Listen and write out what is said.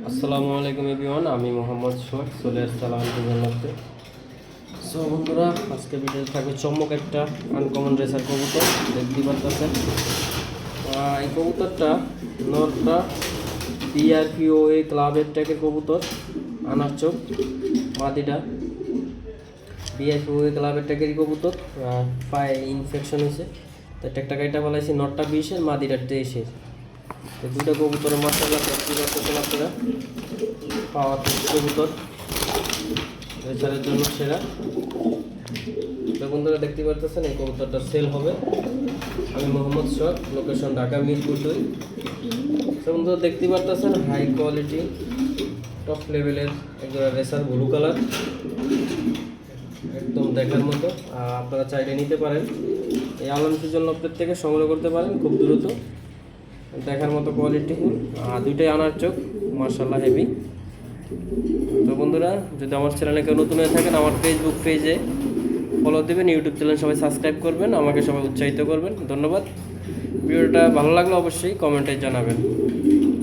আসসালামু আলাইকুম এভরিওয়ান, আমি মোহাম্মদ সোহেল চলে আসসালাম জান্নাতে। সো বন্ধুরা, আজকে ভিডিওতে থাকবে চমক একটা আনকমন রেসার কবুতর। দেখতে পাচ্ছেন এই কবুতরটা নরটা বিআরপিওএ ক্লাবের ট্যাগের কবুতর, আনার চোখ। মাদিটা বিআরপিওএ ক্লাবের ট্যাগেরই কবুতর। পায়ে ইনফেকশন হয়েছে, তো ট্যাগটা কাইটা ফেলাইছি। নরটা 20-এর, মাদিটা 23-এর। তো দুটো কবুতরের মাসাল্লাহ দেখতে পাচ্ছেন আপনারা। পাওয়ার কবুতর রেসারের জন্য সেরা। তো বন্ধুরা দেখতে পারতেছেন এই কবুতরটা সেল হবে। আমি মোহাম্মদ সোহেল, লোকেশন ঢাকা মিরপুর 2। তো বন্ধুরা দেখতে পারতেছেন হাই কোয়ালিটি টপ লেভেলের একজন রেসার, ব্লু কালার, একদম দেখার মতো। আপনারা চাইলে নিতে পারেন। এই আলমসির জন্য প্রত্যেকে সংগ্রহ করতে পারেন খুব দ্রুত। দেখার মতো কোয়ালিটি, দুইটাই আনার চোখ, মার্শাল্লাহ হেভি। তো বন্ধুরা, যদি আমার চ্যানেলে কেউ নতুন হয়ে থাকেন, আমার ফেসবুক পেজে ফলো দেবেন, ইউটিউব চ্যানেল সবাই সাবস্ক্রাইব করবেন, আমাকে সবাই উৎসাহিত করবেন। ধন্যবাদ। ভিডিওটা ভালো লাগলে অবশ্যই কমেন্টে জানাবেন।